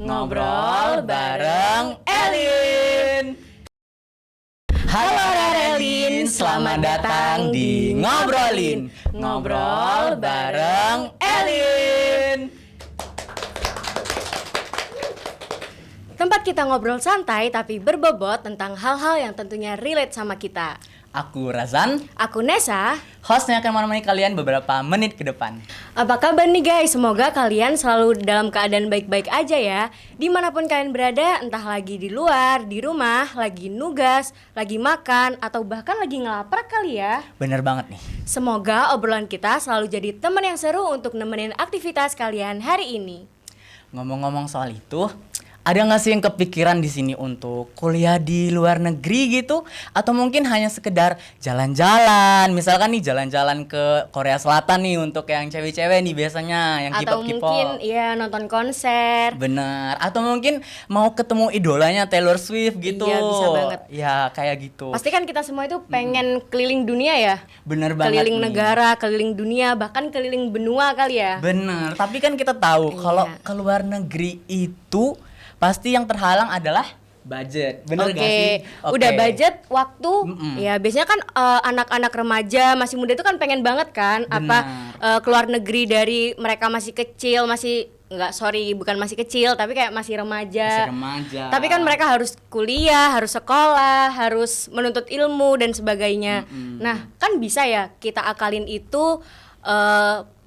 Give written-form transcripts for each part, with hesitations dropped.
Ngobrol bareng Elin. Halo Elin, selamat datang di Ngobrol bareng Elin. Tempat kita ngobrol santai tapi berbobot tentang hal-hal yang tentunya relate sama kita. Aku Razan, Aku Nesa. hostnya akan menemani kalian beberapa menit ke depan. Apa kabar nih guys? Semoga kalian selalu dalam keadaan baik-baik aja ya. Dimanapun kalian berada, entah lagi di luar, di rumah, lagi nugas, lagi makan, atau bahkan lagi ngelapar kali ya. Bener banget nih. Semoga obrolan kita selalu jadi teman yang seru untuk nemenin aktivitas kalian hari ini. Ngomong-ngomong soal itu, ada nggak sih yang kepikiran di sini untuk kuliah di luar negeri gitu? Atau mungkin hanya sekedar jalan-jalan, misalkan nih jalan-jalan ke Korea Selatan nih untuk yang cewek-cewek nih biasanya, yang Atau K-pop. mungkin ya nonton konser. Bener, atau mungkin mau ketemu idolanya Taylor Swift gitu. Iya, bisa banget. Ya kayak gitu. Pasti kan kita semua itu pengen keliling dunia ya. Bener banget Keliling nih. negara, keliling dunia, bahkan keliling benua kali ya. Bener, tapi kan kita tahu kalau Iya. ke luar negeri itu pasti yang terhalang adalah budget. Bener gak sih? Udah budget, waktu, Mm-mm. ya biasanya kan anak-anak remaja masih muda itu kan pengen banget kan keluar negeri dari mereka masih kecil, bukan masih kecil tapi kayak masih remaja. Masih remaja. Tapi kan mereka harus kuliah, harus sekolah, harus menuntut ilmu dan sebagainya. Nah, kan bisa ya kita akalin itu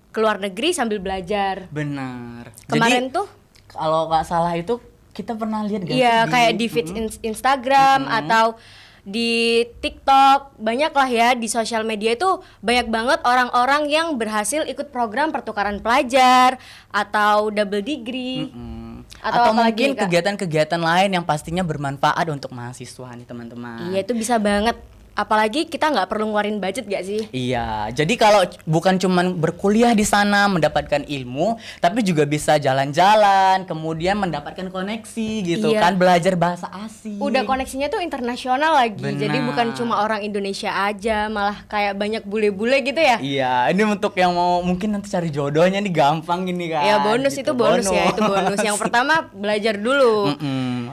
keluar negeri sambil belajar. Bener. Kemarin Jadi, tuh kalau nggak salah itu kita pernah lihat gak iya, sih kayak di feed Instagram atau di TikTok, banyak lah ya di sosial media itu banyak banget orang-orang yang berhasil ikut program pertukaran pelajar atau double degree. atau apalagi mungkin nih, Kak? kegiatan-kegiatan lain yang pastinya bermanfaat untuk mahasiswa nih teman-teman. Iya, itu bisa banget. Apalagi kita nggak perlu ngeluarin budget gak sih? Iya, jadi kalau bukan cuman berkuliah di sana mendapatkan ilmu, tapi juga bisa jalan-jalan, kemudian mendapatkan koneksi gitu Iya. kan, belajar bahasa asing. Udah koneksinya tuh internasional lagi. Benar. Jadi bukan cuma orang Indonesia aja, malah kayak banyak bule-bule gitu ya. Iya, ini untuk yang mau mungkin nanti cari jodohnya nih gampang gini kan. Ya bonus gitu. itu bonus ya, itu bonus. Yang pertama belajar dulu.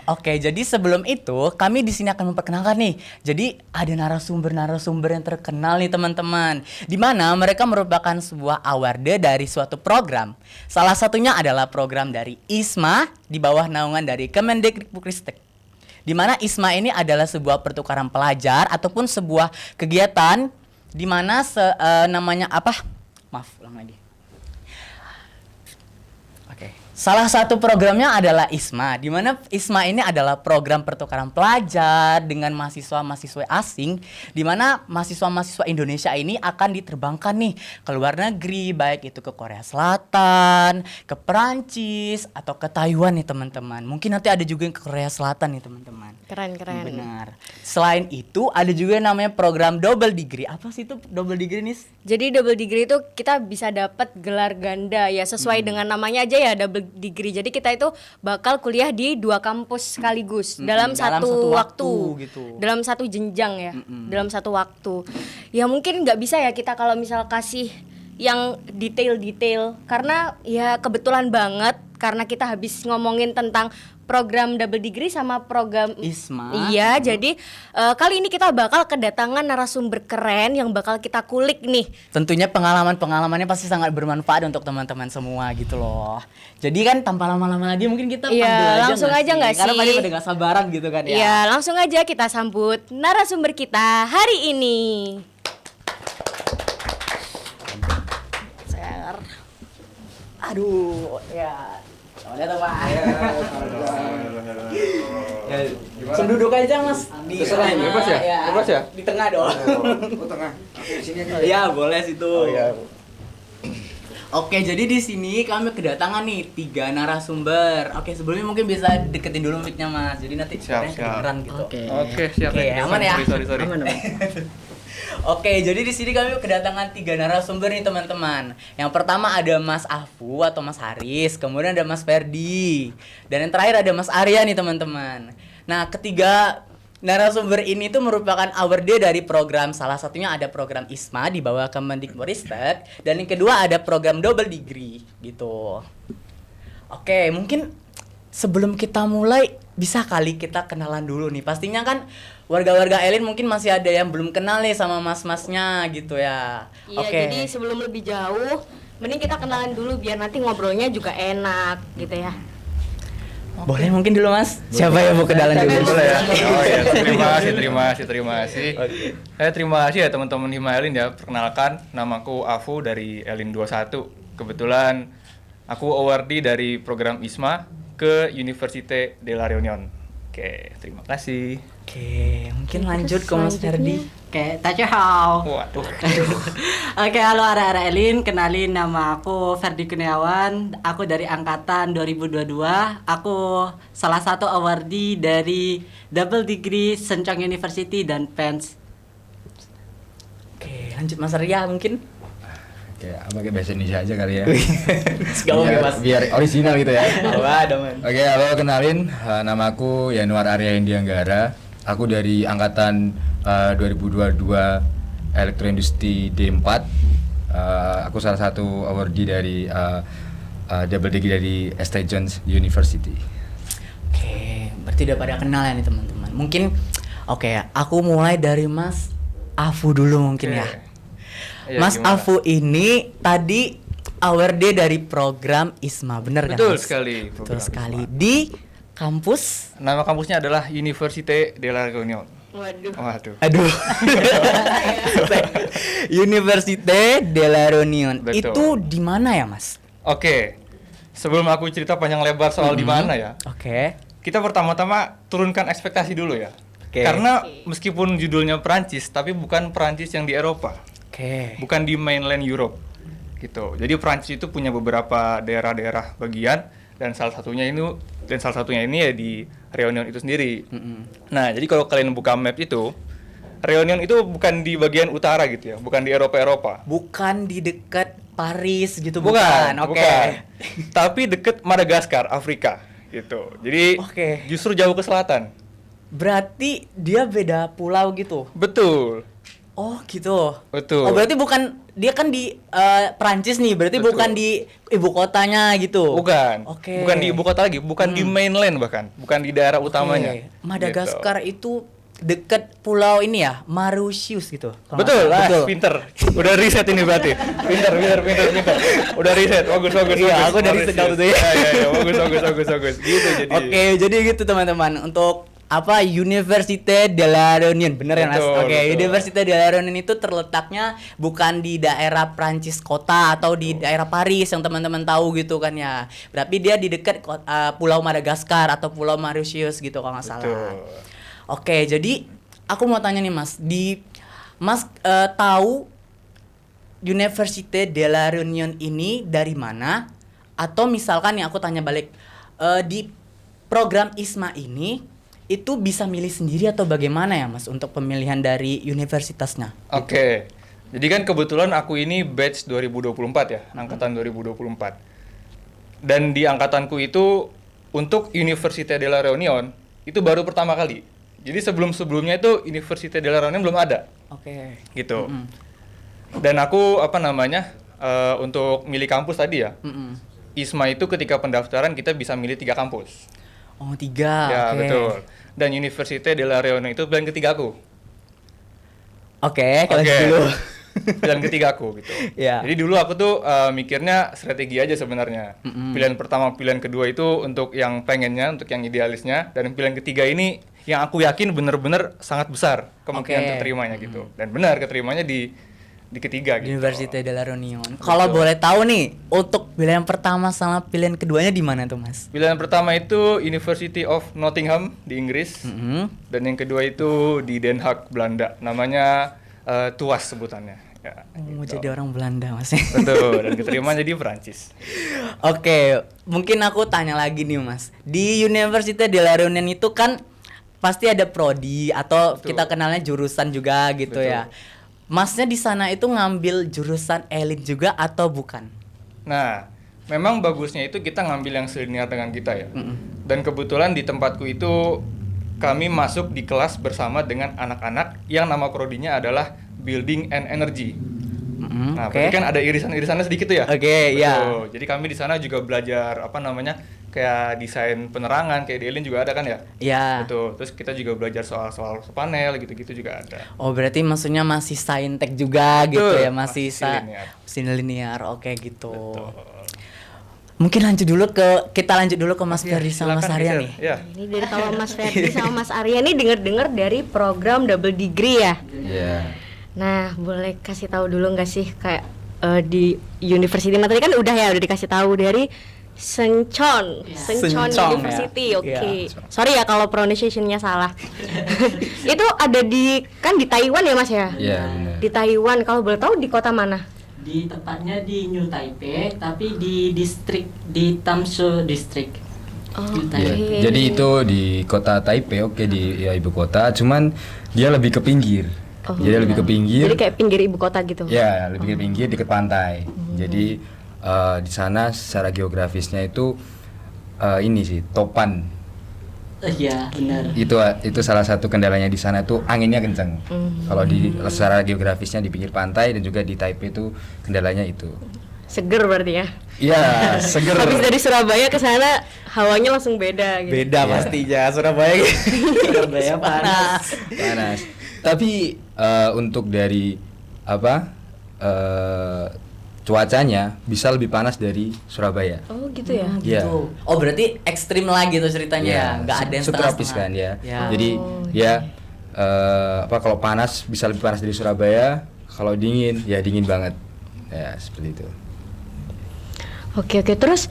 Oke, jadi sebelum itu kami di sini akan memperkenalkan nih. Jadi ada narasumber yang terkenal nih teman-teman. Di mana mereka merupakan sebuah award dari suatu program. Salah satunya adalah program dari ISMA di bawah naungan dari Kemendikbudristek. Di mana ISMA ini adalah sebuah pertukaran pelajar ataupun sebuah kegiatan di mana namanya apa? Maaf, ulang lagi. Salah satu programnya adalah ISMA, di mana ISMA ini adalah program pertukaran pelajar dengan mahasiswa-mahasiswa asing, di mana mahasiswa-mahasiswa Indonesia ini akan diterbangkan nih ke luar negeri, baik itu ke Korea Selatan, ke Perancis, atau ke Taiwan nih teman-teman. Mungkin nanti ada juga yang ke Korea Selatan nih teman-teman. Keren. Benar. Selain itu ada juga yang namanya program double degree. Apa sih itu double degree nih? Jadi double degree itu kita bisa dapat gelar ganda ya, sesuai dengan namanya aja ya, double degree. Jadi kita itu bakal kuliah di 2 kampus sekaligus dalam satu waktu gitu. dalam satu jenjang ya, dalam satu waktu. Ya mungkin nggak bisa ya kita kalau misal kasih yang detail-detail karena ya kebetulan banget karena kita habis ngomongin tentang program double degree sama program ISMA. Iya, jadi kali ini kita bakal kedatangan narasumber keren yang bakal kita kulik nih. Tentunya pengalamannya pasti sangat bermanfaat untuk teman-teman semua gitu loh. Jadi kan tanpa lama-lama lagi mungkin kita Iya, panggil aja langsung aja nggak Karena sih? tadi udah gak sabaran gitu kan ya. Iya, langsung aja kita sambut narasumber kita hari ini. Aduh, ya. Selamat datang, Pak. Ya, langsung duduk aja, Mas. Terserah ini, bebas ya? Bebas ya? Di tengah dong. Oh, tengah. Di sini aja. Iya, boleh situ. Oh iya. Oke, jadi di sini kami kedatangan nih 3 narasumber. Oke, sebelumnya mungkin bisa deketin dulu mic-nya, Mas. Jadi nanti Siap, suaranya siap. kedengeran gitu. Oke, siap. Oke, aman ya? Sorry. Aman. Oke, jadi di sini kami kedatangan 3 narasumber nih teman-teman. Yang pertama ada Mas Afu atau Mas Haris, kemudian ada Mas Ferdi, dan yang terakhir ada Mas Arya nih teman-teman. Nah, ketiga narasumber ini tuh merupakan award dari program, salah satunya ada program ISMA di bawah Kemendikbudristek, dan yang kedua ada program double degree gitu. Oke, mungkin sebelum kita mulai bisa kali kita kenalan dulu nih. Pastinya kan warga-warga Elin mungkin masih ada yang belum kenal nih sama mas-masnya gitu ya. Iya, jadi sebelum lebih jauh, mending kita kenalan dulu biar nanti ngobrolnya juga enak gitu ya. Boleh mungkin dulu Mas. Siapa yang mau kenalan dulu? Boleh ya? Oh iya, terima kasih. Saya terima kasih ya teman-teman Hima Elin ya. Perkenalkan, namaku Afu dari Elin 21. Kebetulan aku awardee dari program ISMA ke Université de la Réunion. Oke, terima kasih. Oke, mungkin lanjut ke Mas Ferdi. Oke, Tachehao. Waduh. Oke, halo arek-arek Elin, kenalin nama aku Ferdi Kurniawan. Aku dari angkatan 2022. Aku salah satu awardee dari Double Degree Sencong University dan PENS. Oke, lanjut Mas Arya mungkin. Oke, pakai bahasa Indonesia aja kali ya. Gak mau Mas. Biar original gitu ya. Waduh, Man. Oke, halo, kenalin, namaku Yanuar Arya Indianggara. Aku dari angkatan 2022 Elektroindustri D4. Aku salah satu awardee dari double degree dari St. John's University. Oke, berarti udah pada kenal ya nih teman-teman. Mungkin oke, aku mulai dari Mas Afu dulu mungkin ya. Iya, Mas gimana? Afu ini tadi awardee dari program ISMA, bener kan? Betul Mas? sekali, Betul program sekali. ISMA. Di kampus. Nama kampusnya adalah Université de la Réunion. Waduh. Aduh. Université de la Réunion. Betul. Itu di mana ya, Mas? Oke, sebelum aku cerita panjang lebar soal di mana ya, Oke. kita pertama-tama turunkan ekspektasi dulu ya. Oke. Karena meskipun judulnya Perancis, tapi bukan Perancis yang di Eropa, Oke. bukan di mainland Europe, gitu. Jadi Perancis itu punya beberapa daerah-daerah bagian dan salah satunya ini ya di Réunion itu sendiri. Nah, jadi kalau kalian buka map itu, Réunion itu bukan di bagian utara gitu ya, bukan di Eropa-Eropa. Bukan di dekat Paris gitu, Bukan. Oke. Tapi deket Madagaskar, Afrika, gitu. Jadi Oke. justru jauh ke selatan. Berarti dia beda pulau gitu. Betul. Oh, gitu. Betul. Oh, berarti bukan dia kan di Perancis nih, berarti Betul. bukan di ibu kotanya gitu. Bukan. Oke. Bukan di ibu kota lagi, bukan di mainland bahkan, bukan di daerah utamanya. Oke. Madagaskar itu dekat pulau ini ya, Mauritius gitu. kalau nggak Betul, salah. lah, pinter. Udah riset ini berarti. Pinter. Udah riset. Bagus. Iya, aku dari Mauritius. sedang tuh ya. Iya, bagus. Gitu jadi. Oke, jadi gitu teman-teman. Untuk apa Université de la Réunion, bener ya Mas? Betul, Oke, betul. Université de la Réunion itu terletaknya bukan di daerah Prancis kota atau di daerah Paris yang teman-teman tahu gitu kan ya. Berarti dia di dekat Pulau Madagaskar atau Pulau Mauritius gitu kalau nggak salah. Betul. Oke, jadi aku mau tanya nih Mas, Mas tahu Université de la Réunion ini dari mana? Atau misalkan nih aku tanya balik, di program ISMA ini itu bisa milih sendiri atau bagaimana ya Mas untuk pemilihan dari universitasnya? Oke. Jadi kan kebetulan aku ini batch 2024 ya, angkatan 2024. Dan di angkatanku itu untuk Université de la Réunion itu baru pertama kali. Jadi sebelum-sebelumnya itu Université de la Réunion belum ada. Oke. Gitu. Dan aku untuk milih kampus tadi ya. ISMA itu ketika pendaftaran kita bisa milih 3 kampus. Oh, 3. Ya, Oke. betul. Dan Université de la Réunion itu pilihan ketiga aku. Oke, lanjut Oke. dulu. Pilihan ketiga aku gitu. Ya. Jadi dulu aku tuh mikirnya strategi aja sebenarnya. Pilihan pertama, pilihan kedua itu untuk yang pengennya, untuk yang idealisnya, dan pilihan ketiga ini yang aku yakin bener-bener sangat besar kemungkinan Oke. keterimanya gitu. Dan benar keterimanya di ketiga gitu. Université de la Réunion. Kalau boleh tahu nih, untuk pilihan pertama sama pilihan keduanya di mana tuh, Mas? Pilihan pertama itu University of Nottingham di Inggris. Dan yang kedua itu di Den Haag, Belanda. Namanya TUAS sebutannya. Ya, Mau gitu. jadi orang Belanda, Mas. Betul, dan keterimanya di Perancis. Oke, mungkin aku tanya lagi nih, Mas. Di Université de la Réunion itu kan pasti ada prodi atau Betul. kita kenalnya jurusan juga gitu Betul. ya. Masnya di sana itu ngambil jurusan elit juga atau bukan? Nah, memang bagusnya itu kita ngambil yang selinear dengan kita ya. Dan kebetulan di tempatku itu kami masuk di kelas bersama dengan anak-anak yang nama prodinya adalah Building and Energy. Nah, oke. berarti kan ada irisan-irisannya sedikit tuh ya. Oke, iya. Betul. Jadi kami di sana juga belajar kayak desain penerangan, kayak di Elin juga ada kan ya? Iya. Betul. Terus kita juga belajar soal panel gitu-gitu juga ada. Oh, berarti maksudnya masih saintek juga gitu Betul, ya, masih masih linear. Oke gitu. Mungkin kita lanjut dulu ke Mas Ferdi sama Mas Silakan, Arya geser. nih. Ya. Ini dari tahu Mas Ferdi sama Mas Arya ini denger-dengar dari program double degree ya. Iya. Nah, boleh kasih tahu dulu nggak sih kayak di university tadi kan udah dikasih tahu dari Sencon Sencong, University. ya. Oke. Iya. Sorry ya kalau pronunciation-nya salah. Itu ada di Taiwan ya Mas ya? Iya, benar. Di Taiwan. Kalau boleh tahu di kota mana? Di tepatnya di New Taipei, tapi di Tamsu District. New Oke. Taipei. Iya. Jadi itu di kota Taipei, oke, di ibu kota, cuman dia lebih ke pinggir. Oh. Jadi lebih ke pinggir. Jadi kayak pinggir ibu kota gitu. Ya, lebih ke pinggir dekat pantai. Jadi di sana secara geografisnya itu ini sih topan. Iya, benar. Itu salah satu kendalanya di sana tuh anginnya kenceng. Kalau di secara geografisnya di pinggir pantai dan juga di Taipei itu kendalanya itu. Seger berarti ya. Iya, seger. Habis dari Surabaya ke sana hawanya langsung beda gitu. Beda Iya. pastinya Surabaya. Surabaya panas. Panas. Tapi untuk dari cuacanya bisa lebih panas dari Surabaya. Oh, gitu ya. Iya. Oh, berarti ekstrim lagi tuh ceritanya ya. Nggak ada yang subtropis setengah-setengah. kan ya. Ya. Jadi ya kalau panas bisa lebih panas dari Surabaya, kalau dingin ya dingin banget. Ya, seperti itu. Oke. Terus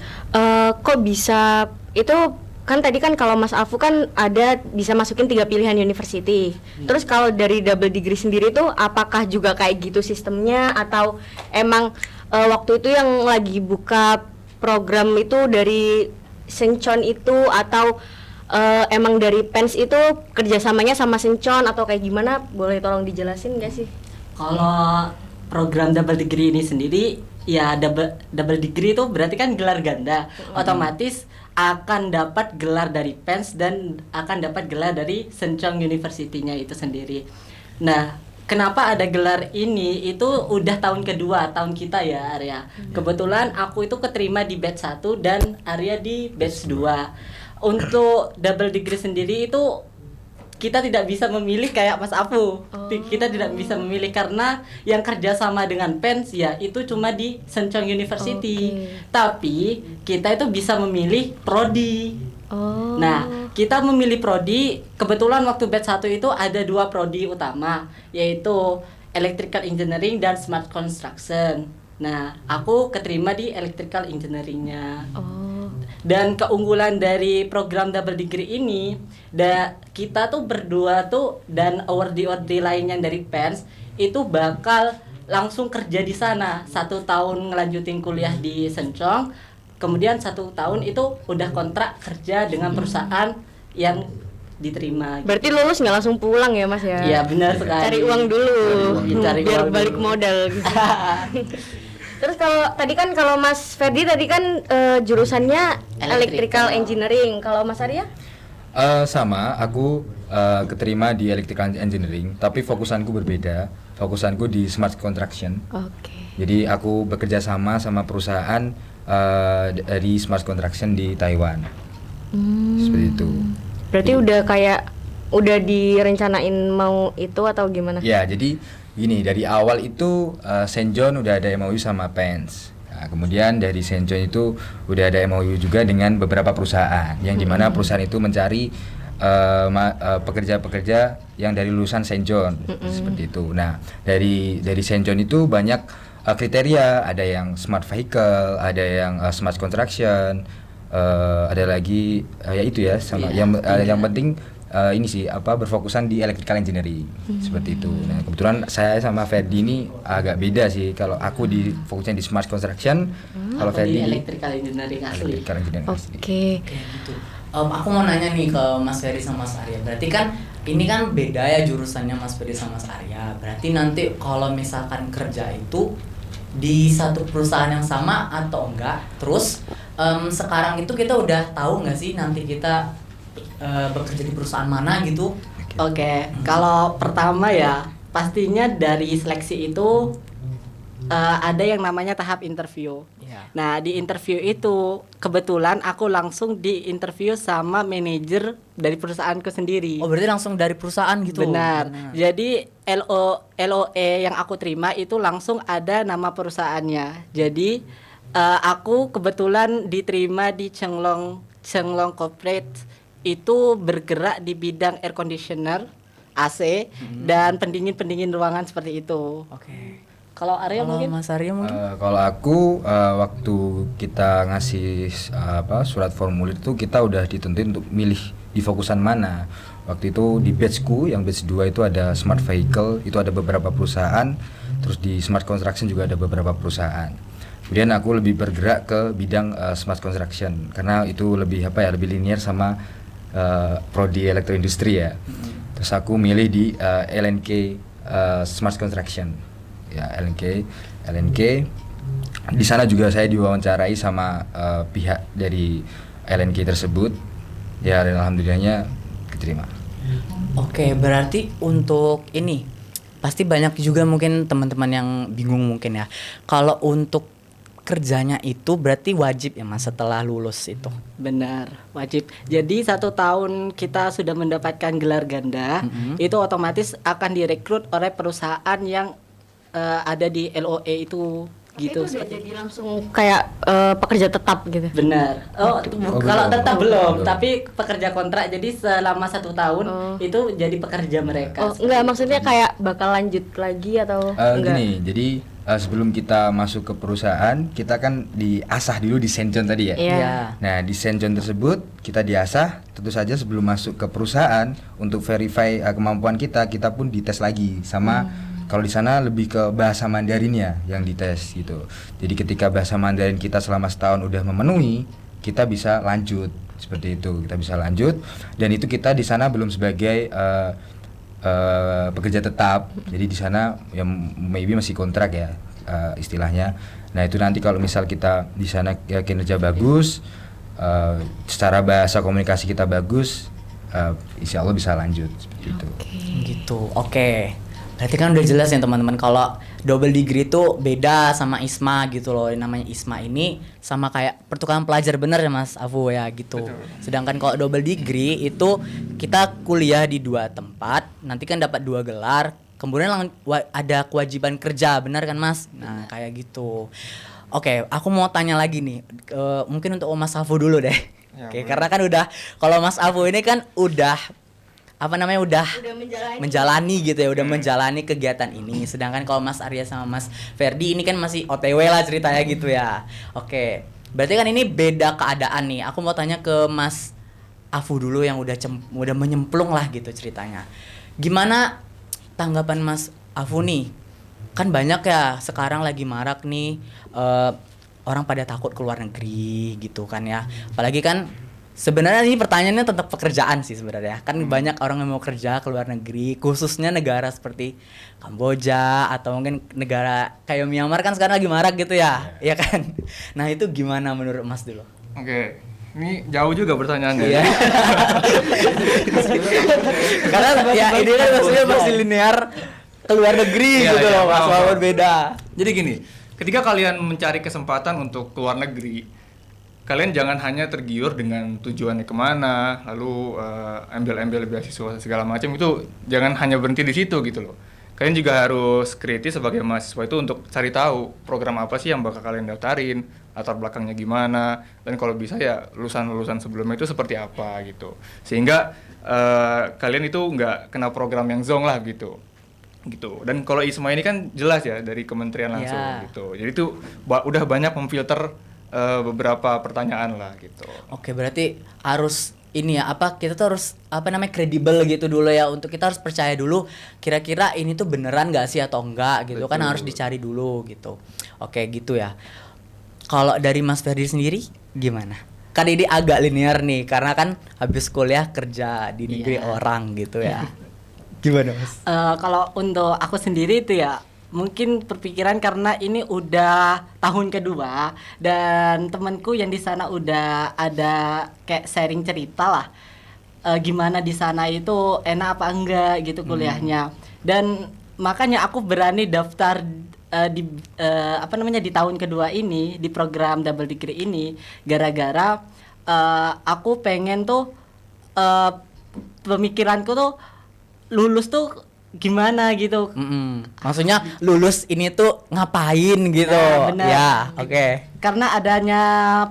kok bisa itu kan tadi kan kalau Mas Afu kan ada bisa masukin 3 pilihan university. Terus kalau dari double degree sendiri tuh apakah juga kayak gitu sistemnya atau emang waktu itu yang lagi buka program itu dari Sencon itu atau emang dari PENS itu kerjasamanya sama Sencon atau kayak gimana? Boleh tolong dijelasin nggak sih? Kalau program double degree ini sendiri ya double degree itu berarti kan gelar ganda. Otomatis akan dapat gelar dari PENS dan akan dapat gelar dari Sencong University-nya itu sendiri. Nah, kenapa ada gelar ini? Itu udah tahun kedua tahun kita ya, Arya. Kebetulan aku itu keterima di batch 1 dan Arya di batch 2. Untuk double degree sendiri itu kita tidak bisa memilih kayak Mas Afu. Kita tidak bisa memilih karena yang kerja sama dengan PENS ya itu cuma di Sencong University. Tapi kita itu bisa memilih prodi. Oh. Nah, kita memilih prodi, kebetulan waktu batch 1 itu ada 2 prodi utama, yaitu Electrical Engineering dan Smart Construction. Nah, aku keterima di Electrical Engineering-nya. Oh. Dan keunggulan dari program double degree ini, kita tuh berdua tuh dan awardee lainnya dari PENS itu bakal langsung kerja di sana. 1 tahun ngelanjutin kuliah di Sencong, kemudian 1 tahun itu udah kontrak kerja dengan perusahaan yang diterima. Berarti lulus nggak langsung pulang ya Mas ya? Iya, benar sekali. Cari uang dulu, Cari biar uang balik dulu. modal gitu. Terus kalau Mas Ferdi tadi kan jurusannya Electrical Engineering. Kalau Mas Arya? Sama, aku keterima di Electrical Engineering, tapi fokusanku berbeda. Fokusanku di Smart Construction. Oke. Jadi aku bekerja sama perusahaan dari Smart Construction di Taiwan. Seperti itu. Berarti udah direncanain mau itu atau gimana? Ya, jadi gini, dari awal itu Saint John udah ada MOU sama PENS. Nah, kemudian dari Saint John itu udah ada MOU juga dengan beberapa perusahaan, yang dimana perusahaan itu mencari pekerja-pekerja yang dari lulusan Saint John, seperti itu. Nah, dari Saint John itu banyak kriteria, ada yang smart vehicle, ada yang smart construction, ada lagi ya itu ya, sama yang penting ini sih berfokusan di electrical engineering, seperti itu. Nah, kebetulan saya sama Ferdi ini agak beda sih. Kalau aku di fokusnya di smart construction, kalau Aku di Ferdi electrical engineering asli. electrical engineering asli. Oke. Kayak gitu. Aku mau nanya nih ke Mas Ferdi sama Mas Arya. Berarti kan ini kan beda ya jurusannya Mas Ferdi sama Mas Arya. Berarti nanti kalau misalkan kerja itu di satu perusahaan yang sama atau enggak? Terus sekarang itu kita udah tahu nggak sih nanti kita bekerja di perusahaan mana gitu? Oke, kalau pertama ya pastinya dari seleksi itu ada yang namanya tahap interview. Iya. Nah, di interview itu kebetulan aku langsung diinterview sama manajer dari perusahaanku sendiri. Oh berarti langsung dari perusahaan gitu? Benar. Jadi LOE yang aku terima itu langsung ada nama perusahaannya. Jadi aku kebetulan diterima di Chenglong Corporate, itu bergerak di bidang air conditioner, AC dan pendingin ruangan seperti itu. Oke. Kalau Arya Kalau mungkin? Mas Arya mungkin? Kalau aku waktu kita ngasih surat formulir itu kita udah ditentuin untuk milih di fokusan mana. Waktu itu di batchku yang batch 2 itu ada smart vehicle, itu ada beberapa perusahaan, terus di smart construction juga ada beberapa perusahaan. Kemudian aku lebih bergerak ke bidang smart construction karena itu lebih lebih linear sama prodi elektroindustri ya. Terus aku milih di LNK Smart Construction. Ya LNK. Di sana juga saya diwawancarai sama pihak dari LNK tersebut. Ya dan alhamdulillahnya keterima. Oke, berarti untuk ini pasti banyak juga mungkin teman-teman yang bingung mungkin ya. Kalau untuk kerjanya itu berarti wajib ya Mas setelah lulus itu? Benar, wajib. Jadi 1 tahun kita sudah mendapatkan gelar ganda, itu otomatis akan direkrut oleh perusahaan yang ada di LOE itu gitu. Itu udah jadi langsung kayak pekerja tetap gitu. Benar. Kalau belum. tetap belum, Belum. tapi pekerja kontrak. Jadi selama 1 tahun itu jadi pekerja mereka. Oh, enggak, maksudnya kayak bakal lanjut lagi atau enggak? Gini, jadi sebelum kita masuk ke perusahaan, kita kan diasah dulu di Senjon tadi ya. Iya. Nah, di Senjon tersebut kita diasah, tentu saja sebelum masuk ke perusahaan untuk verify kemampuan kita pun dites lagi sama kalau di sana lebih ke bahasa Mandarinnya yang dites gitu. Jadi ketika bahasa Mandarin kita selama setahun udah memenuhi, kita bisa lanjut seperti itu. Kita bisa lanjut dan itu kita di sana belum sebagai pekerja tetap. Jadi di sana yang maybe masih kontrak ya istilahnya. Nah, itu nanti kalau misal kita di sana kinerja bagus, secara bahasa komunikasi kita bagus, insya Allah bisa lanjut seperti itu. Gitu. Oke. Berarti kan udah jelas ya teman-teman kalau double degree itu beda sama ISMA gitu loh. Namanya ISMA ini sama kayak pertukaran pelajar bener ya Mas Afu ya gitu. Betul. Sedangkan kalau double degree itu kita kuliah di 2 tempat, nanti kan dapat 2 gelar, kemudian ada kewajiban kerja, benar kan Mas? Nah, kayak gitu. Oke, aku mau tanya lagi nih. Mungkin untuk Mas Afu dulu deh. Ya, Oke, boleh. karena kan kalau Mas Afu ini kan udah udah menjalani gitu ya, udah menjalani kegiatan ini. Sedangkan kalau Mas Arya sama Mas Ferdi ini kan masih OTW lah ceritanya gitu ya. Oke, berarti kan ini beda keadaan nih. Aku mau tanya ke Mas Afu dulu yang udah menyemplung lah gitu ceritanya. Gimana tanggapan Mas Afu nih? Kan banyak ya sekarang lagi marak nih orang pada takut keluar negeri gitu kan ya. Apalagi kan sebenarnya ini pertanyaannya tentang pekerjaan sih sebenarnya. Kan banyak orang yang mau kerja ke luar negeri, khususnya negara seperti Kamboja atau mungkin negara kayak Myanmar kan sekarang lagi marak gitu ya. Iya kan? Nah, itu gimana menurut Mas dulu? Oke, ini jauh juga pertanyaannya. Iya. Karena ya ini kan maksudnya masih linear ke luar negeri Iya, gitu iya, loh, Mas. paham, Walaupun paham. beda. Jadi gini, ketika kalian mencari kesempatan untuk keluar negeri, kalian jangan hanya tergiur dengan tujuannya kemana, lalu ambil beasiswa segala macam, itu jangan hanya berhenti di situ gitu loh. Kalian juga harus kritis sebagai mahasiswa itu untuk cari tahu program apa sih yang bakal kalian daftarin, latar belakangnya gimana, dan kalau bisa ya lulusan-lulusan sebelumnya itu seperti apa gitu. Sehingga kalian itu nggak kena program yang zonk lah gitu. Dan kalau ISMA ini kan jelas ya dari kementerian langsung Ya. gitu. Jadi itu udah banyak memfilter beberapa pertanyaan lah gitu. Oke, berarti harus ini ya, kita tuh harus kredibel gitu dulu ya, untuk kita harus percaya dulu kira-kira ini tuh beneran gak sih atau enggak gitu. Kan Betul. harus dicari dulu gitu. Oke, gitu ya. Kalau dari Mas Ferdi sendiri gimana? Kan ini agak linear nih karena kan habis kuliah kerja di negeri orang gitu ya. Gimana Mas? Kalau untuk aku sendiri itu ya mungkin berpikiran karena ini udah tahun kedua dan temanku yang di sana udah ada kayak sharing cerita lah, gimana di sana itu enak apa enggak gitu kuliahnya. Dan makanya aku berani daftar di tahun kedua ini di program double degree ini gara-gara aku pengen tuh pemikiranku tuh lulus tuh gimana gitu. Maksudnya lulus ini tuh ngapain gitu? Nah, benar. Ya, oke. Karena adanya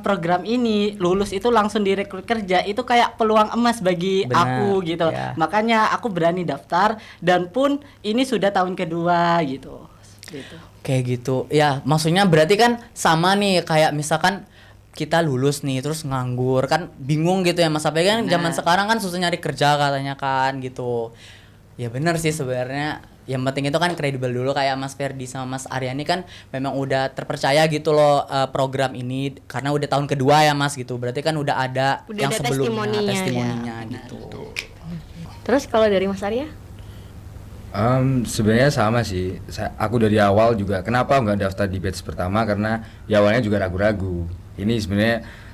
program ini lulus itu langsung direkrut kerja itu kayak peluang emas bagi Benar, aku gitu. ya. Makanya aku berani daftar dan pun ini sudah tahun kedua gitu. Gitu. Kayak gitu. Ya, maksudnya berarti kan sama nih kayak misalkan kita lulus nih terus nganggur kan bingung gitu ya Mas. Apa kan zaman sekarang kan susah nyari kerja katanya kan gitu. Ya benar sih sebenarnya. Yang penting itu kan kredibel dulu kayak Mas Ferdi sama Mas Aryani kan memang udah terpercaya gitu loh program ini karena udah tahun kedua ya Mas gitu. Berarti kan udah ada Udah yang ada sebelumnya testimoninya, gitu. Terus kalau dari Mas Arya? Sebenarnya sama sih. Aku dari awal juga kenapa nggak daftar di batch pertama karena ya awalnya juga ragu-ragu. Ini sebenarnya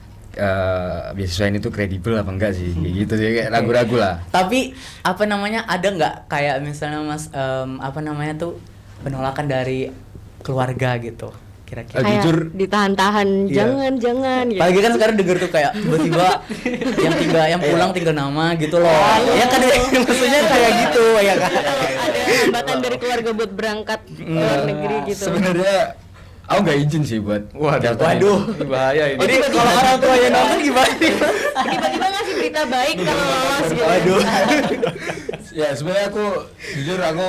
beasiswa ini tuh kredibel apa enggak sih? Kayak gitu sih kayak ragu-ragu lah. Tapi apa namanya ada nggak kayak misalnya Mas apa namanya tuh penolakan dari keluarga gitu kira-kira? Kayak Jujur ditahan-tahan, Iya. jangan gitu. Apalagi kan sekarang denger tuh kayak tiba-tiba yang pulang tinggal nama gitu loh. Ya kan maksudnya kayak gitu ya kan. Ada hambatan dari keluarga buat berangkat ke luar negeri gitu. sebenarnya aku nggak izin sih buat daftar ini. Waduh. Ini bahaya ini. Jadi kalau orang tua yang nonton gimana? Tiba-tiba ngasih berita baik kalau lolos gitu. Waduh. Ya sebenarnya aku jujur aku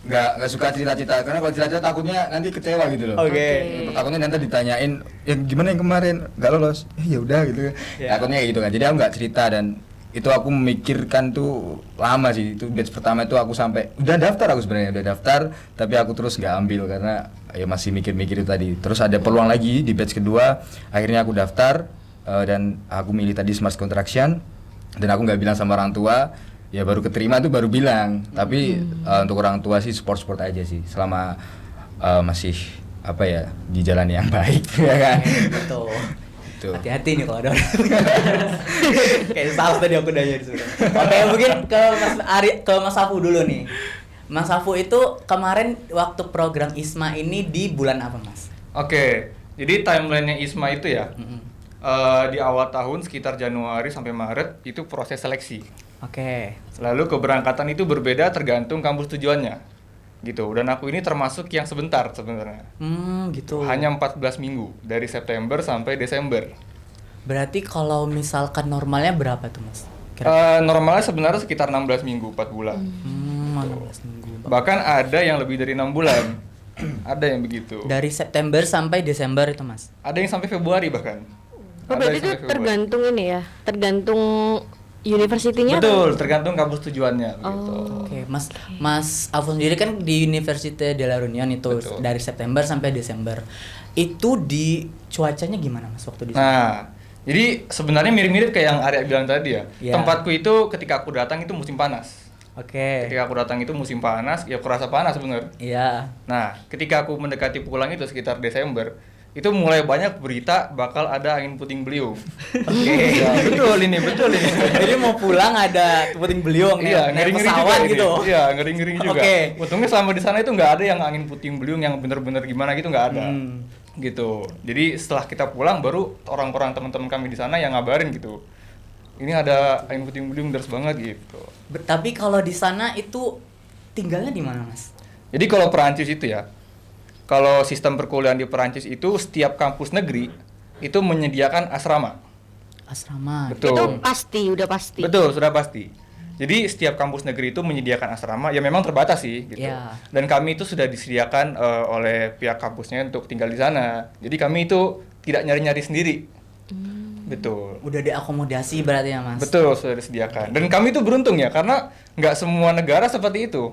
nggak suka cerita-cerita karena kalau cerita takutnya nanti kecewa gitu loh. Oke. Takutnya nanti ditanyain yang gimana yang kemarin nggak lolos. Ya udah gitu. Ya. Takutnya kayak gitu kan. Jadi aku nggak cerita dan itu aku memikirkan tuh lama sih. Itu batch pertama itu aku sampai udah daftar, aku sebenarnya udah daftar tapi aku terus nggak ambil karena ya masih mikir-mikir itu tadi. Terus ada peluang lagi di batch kedua, akhirnya aku daftar dan aku milih tadi Smart Contraction dan aku nggak bilang sama orang tua. Ya baru keterima tuh baru bilang. Tapi untuk orang tua sih sport aja sih selama masih apa ya di jalan yang baik ya kan. Betul. Tuh. Hati-hati nih kalau ada orang. Kayak salah tadi aku nanya di sini. Oke, mungkin ke Mas Afu dulu nih. Mas Afu itu kemarin waktu program ISMA ini di bulan apa, Mas? Oke, jadi timelinenya ISMA itu ya di awal tahun sekitar Januari sampai Maret itu proses seleksi. Oke. Lalu keberangkatan itu berbeda tergantung kampus tujuannya. Gitu. Dan aku ini termasuk yang sebentar sebenarnya. Gitu. Hanya 14 minggu dari September sampai Desember. Berarti kalau misalkan normalnya berapa tuh, Mas? Normalnya sebenarnya sekitar 16 minggu, 4 bulan. 15 minggu. Bahkan ada yang lebih dari 6 bulan. Ada yang begitu. Dari September sampai Desember itu, Mas. Ada yang sampai Februari bahkan. Oh, berarti itu tergantung ini ya, tergantung universitinya. Betul, tergantung kampus tujuannya begitu. Oke, Mas Afu sendiri kan di Université de la Réunion itu Betul. dari September sampai Desember. Itu di cuacanya gimana, Mas, waktu di sana? Nah, jadi sebenarnya mirip-mirip kayak yang Arya bilang tadi ya. Iya. Tempatku itu ketika aku datang itu musim panas. Oke. Ketika aku datang itu musim panas, ya aku rasa panas bener. Iya. Nah, ketika aku mendekati pulang itu sekitar Desember, itu mulai banyak berita bakal ada angin puting beliung. Oke. Ya, betul ini. Jadi mau pulang ada puting beliung Iya, naik ngeri-ngeri pesawat juga gitu. ini. Iya, ngeri-ngeri juga. Oke. Untungnya selama di sana itu nggak ada yang angin puting beliung yang bener-bener gimana gitu, nggak ada. Gitu. Jadi setelah kita pulang baru orang-orang teman-teman kami di sana yang ngabarin gitu. Ini ada angin puting beliung deras banget gitu. Tapi kalau di sana itu tinggalnya di mana, Mas? Jadi kalau Perancis itu ya, kalau sistem perkuliahan di Perancis itu setiap kampus negeri itu menyediakan asrama. Asrama. Betul. Itu pasti, udah pasti. Betul, sudah pasti. Jadi setiap kampus negeri itu menyediakan asrama, ya memang terbatas sih gitu. Iya. Dan kami itu sudah disediakan oleh pihak kampusnya untuk tinggal di sana. Jadi kami itu tidak nyari-nyari sendiri. Betul. Udah diakomodasi berarti ya, Mas? Betul, sudah disediakan. Dan kami itu beruntung ya, karena nggak semua negara seperti itu.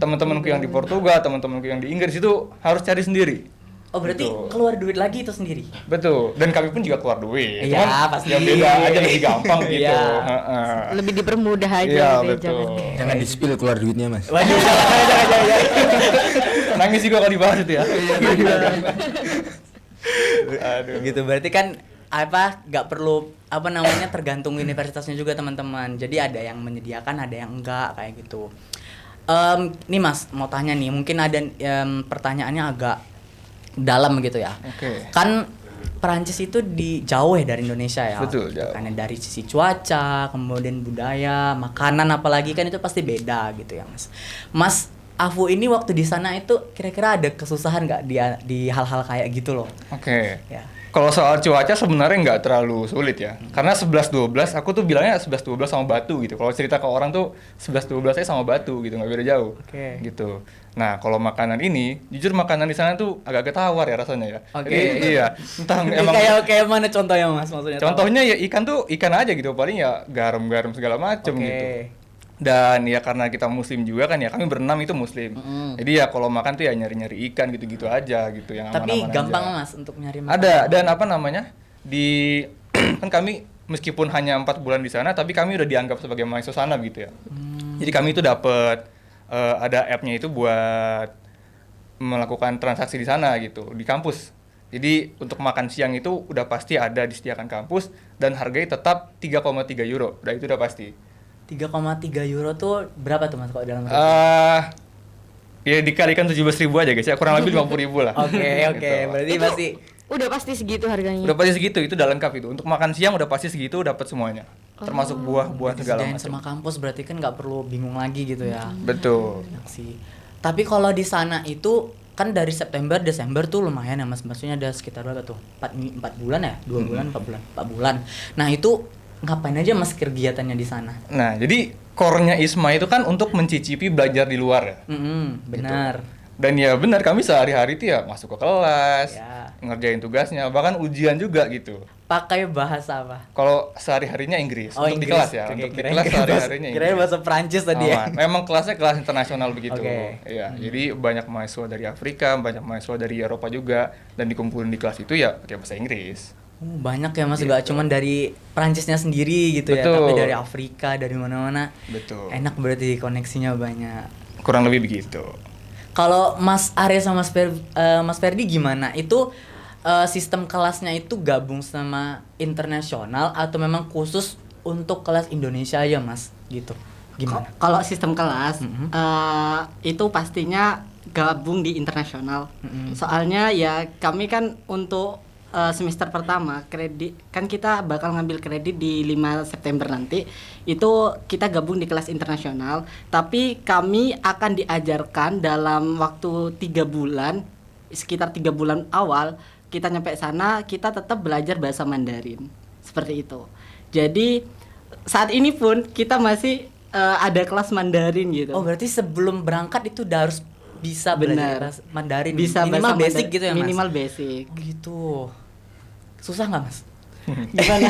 Teman-temanku yang di Portugal, teman-temanku yang di Inggris itu harus cari sendiri. Oh, berarti Betul. keluar duit lagi itu sendiri? Betul. Dan kami pun juga keluar duit. Iya, Cuman pasti. ya beda aja, lebih gampang gitu. Iya. Heeh. Lebih dipermudah aja Iya, gitu ya, betul. Jangan di-spill keluar duitnya, Mas. Waduh, jangan. Nangis juga kalau dibahas itu ya. Aduh. Gitu berarti kan nggak perlu tergantung universitasnya juga teman-teman. Jadi ada yang menyediakan, ada yang enggak kayak gitu. Nih Mas, mau tanya nih, mungkin ada pertanyaannya agak dalam gitu ya. Oke. Kan Perancis itu jauh ya dari Indonesia ya. Betul, jauh. Karena dari sisi cuaca, kemudian budaya, makanan apalagi kan itu pasti beda gitu ya, Mas. Mas Afu ini waktu di sana itu kira-kira ada kesusahan nggak di hal-hal kayak gitu loh? Oke. Ya. Kalau soal cuaca sebenarnya nggak terlalu sulit ya. Karena 11-12 aku tuh bilangnya 11-12 sama batu gitu. Kalau cerita ke orang tuh 11-12 aja sama batu gitu, nggak beda jauh. Oke. Gitu. Nah, kalau makanan ini, jujur makanan di sana tuh agak tawar ya rasanya ya. Oke. Jadi, iya. Entah Ini emang kayak mana contohnya Mas maksudnya? contohnya ya ikan tuh ikan aja gitu, paling ya garam-garam segala macem Oke. gitu. Dan ya karena kita muslim juga kan ya, kami berenam itu muslim. Jadi ya kalau makan tuh ya nyari-nyari ikan gitu-gitu aja gitu yang Tapi aman-aman gampang aja. Mas untuk nyari makanan. Ada, dan apa namanya? Di kan kami meskipun hanya 4 bulan di sana, tapi kami udah dianggap sebagai mahasiswa sana gitu ya. Jadi kami itu dapat ada app-nya itu buat melakukan transaksi di sana gitu, di kampus. Jadi untuk makan siang itu udah pasti ada disediakan kampus dan harganya tetap 3,3 euro. Udah itu udah pasti. 3,3 euro tuh berapa tuh Mas kalau dalam Ya dikalikan 17.000 aja guys ya, kurang lebih 50.000 lah. Oke, Gitu. berarti Itu pasti udah pasti segitu harganya. Udah pasti segitu, itu udah lengkap itu. Untuk makan siang udah pasti segitu, dapat semuanya. Termasuk buah-buah segala disediain macam. sama kampus, berarti kan nggak perlu bingung lagi gitu ya. Betul. Enak sih. Tapi kalau di sana itu kan dari September Desember tuh lumayan ya Mas, maksudnya ada sekitar berapa tuh? 4 bulan ya? 2 bulan, 4 bulan. 4 bulan. Nah, itu ngapain aja Mas kegiatannya di sana? Nah, jadi core-nya ISMA itu kan untuk mencicipi belajar di luar ya. Benar. Dan ya benar, kami sehari-hari tuh ya masuk ke kelas, Ya. ngerjain tugasnya, bahkan ujian juga gitu. Pakai bahasa apa? Kalau sehari-harinya Inggris, untuk di kelas ya, Oke, untuk di kirain kelas bahasa- sehari-harinya Kirain Inggris. bahasa Prancis tadi ya. Aman. Memang kelasnya kelas internasional begitu. Oke. Iya, jadi banyak mahasiswa dari Afrika, banyak mahasiswa dari Eropa juga, dan dikumpulin di kelas itu ya pakai bahasa Inggris. Banyak ya Mas, nggak cuman dari Prancisnya sendiri gitu ya, Betul. tapi dari Afrika, dari mana-mana. Betul. Enak berarti koneksinya banyak. Kurang lebih begitu. Kalau Mas Arya sama Mas Ferdi gimana? Itu sistem kelasnya itu gabung sama internasional atau memang khusus untuk kelas Indonesia aja Mas? Gitu. Gimana? Kalau sistem kelas itu pastinya gabung di internasional. Soalnya ya kami kan untuk semester pertama kredit kan kita bakal ngambil kredit di 5 September nanti. Itu kita gabung di kelas internasional, tapi kami akan diajarkan dalam waktu 3 bulan, sekitar 3 bulan awal kita nyampe sana kita tetap belajar bahasa Mandarin. Seperti itu. Jadi saat ini pun kita masih ada kelas Mandarin gitu. Oh, berarti sebelum berangkat itu udah harus bisa Benar. belajar bahasa Mandarin. Bisa minimal bahasa basic Mandarin. gitu ya Mas? Minimal basic. Oh, gitu. Susah nggak Mas? Gimana?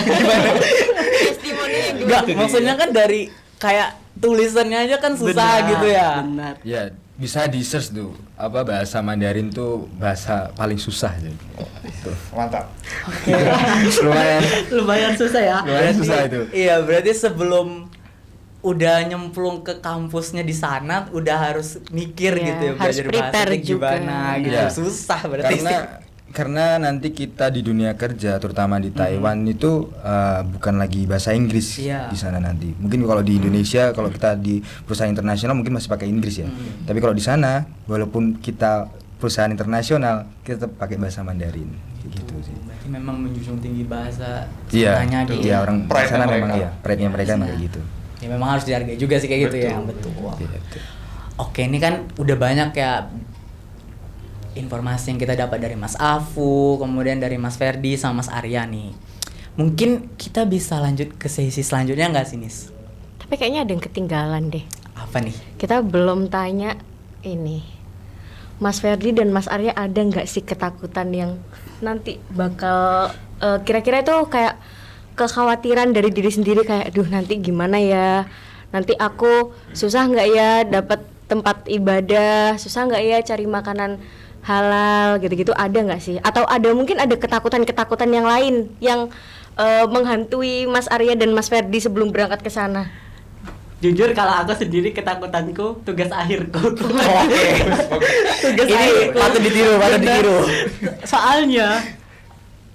Testimoni yang Enggak, maksudnya kan dari kayak tulisannya aja kan susah Benar, gitu ya. Benar. Ya, bisa di search tuh. Apa bahasa Mandarin tuh bahasa paling susah jadi. Tuh. Mantap. Lumayan Lumayan susah ya. lumayan susah itu. Iya, berarti sebelum udah nyemplung ke kampusnya di sana udah harus mikir Iya, gitu ya, harus belajar bahasa prepare itu juga. gimana gitu. Iya. Susah berarti Karena nanti kita di dunia kerja terutama di Taiwan itu bukan lagi bahasa Inggris Iya. di sana nanti. Mungkin kalau di Indonesia kalau kita di perusahaan internasional mungkin masih pakai Inggris ya. Tapi kalau di sana walaupun kita perusahaan internasional kita tetap pakai bahasa Mandarin gitu sih. Berarti memang menjunjung tinggi bahasa Iya, sananya di iya orang Pride-nya sana mereka. memang ya, pride-nya mereka memang kayak gitu. Ya memang harus dihargai juga sih kayak gitu ya, betul. Gitu. Oke, ini kan udah banyak ya informasi yang kita dapat dari Mas Afu, kemudian dari Mas Ferdi sama Mas Arya nih. Mungkin kita bisa lanjut ke sesi selanjutnya nggak sih, Nis? Tapi kayaknya ada yang ketinggalan deh. Apa nih? Kita belum tanya ini. Mas Ferdi dan Mas Arya ada nggak sih ketakutan yang nanti bakal kira-kira itu kayak kekhawatiran dari diri sendiri kayak, aduh nanti gimana ya? Nanti aku susah nggak ya dapat tempat ibadah? Susah nggak ya cari makanan halal gitu-gitu, ada nggak sih? Atau ada mungkin ada ketakutan-ketakutan yang lain yang menghantui Mas Arya dan Mas Ferdi sebelum berangkat ke sana? Jujur kalau aku sendiri ketakutanku tugas akhirku. Tugas Ini akhirku. patut ditiru, patut Bener. ditiru. Soalnya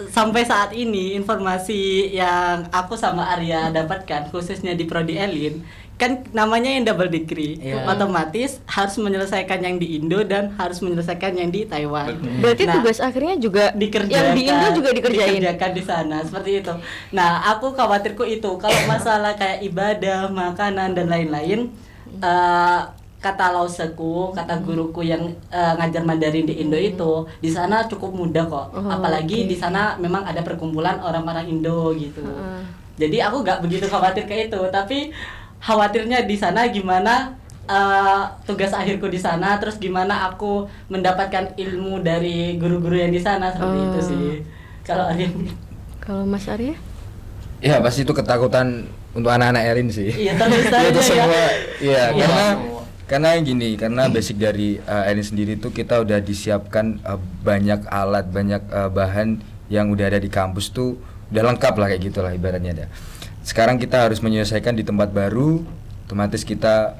sampai saat ini informasi yang aku sama Arya dapatkan khususnya di Prodi Elin kan namanya yang double degree, Iya. otomatis harus menyelesaikan yang di Indo dan harus menyelesaikan yang di Taiwan. Berarti Nah, tugas akhirnya juga yang di Indo juga dikerjain. dikerjakan di sana seperti itu. Nah, aku khawatirku itu kalau masalah kayak ibadah, makanan dan lain-lain, kata lauseku, kata guruku yang ngajar Mandarin di Indo itu di sana cukup mudah kok. Apalagi di sana memang ada perkumpulan orang-orang Indo gitu. Jadi aku nggak begitu khawatir kayak itu, tapi khawatirnya di sana gimana tugas akhirku di sana, terus gimana aku mendapatkan ilmu dari guru-guru yang di sana seperti itu sih. Kalau Arin, Kalau Mas Arya? Ya pasti itu ketakutan untuk anak-anak Erin sih. iya terus Itu saja ya. semua, iya Iya. karena gini, karena basic dari Erin sendiri itu kita udah disiapkan banyak alat, banyak bahan yang udah ada di kampus tuh udah lengkap lah kayak gitulah ibaratnya ada. Sekarang kita harus menyelesaikan di tempat baru, otomatis kita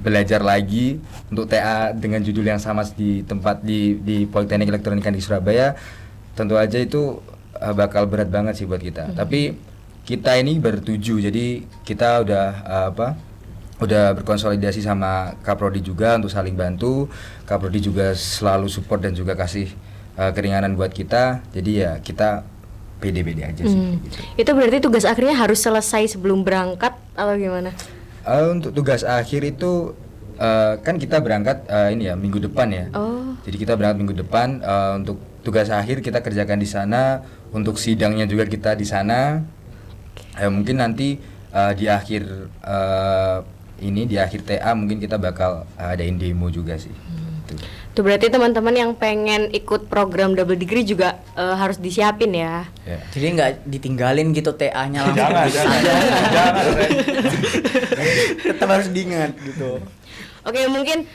belajar lagi untuk TA dengan judul yang sama di tempat di Politeknik Elektronika di Surabaya. Tentu aja itu bakal berat banget sih buat kita. Tapi kita ini bertuju, jadi kita udah berkonsolidasi sama Kaprodi juga untuk saling bantu. Kaprodi juga selalu support dan juga kasih keringanan buat kita. Jadi ya kita pede-pede aja sih. Gitu. Itu berarti tugas akhirnya harus selesai sebelum berangkat atau gimana? Untuk tugas akhir itu kan kita berangkat ini ya minggu depan ya. Oh. Jadi kita berangkat minggu depan untuk tugas akhir kita kerjakan di sana, untuk sidangnya juga kita di sana. Mungkin nanti di akhir di akhir TA mungkin kita bakal adain demo juga sih. Gitu. Itu berarti teman-teman yang pengen ikut program double degree juga harus disiapin ya. Ya. Jadi nggak ditinggalin gitu TA-nya langsung. Jangan. Tetap harus diingat gitu. Oke, mungkin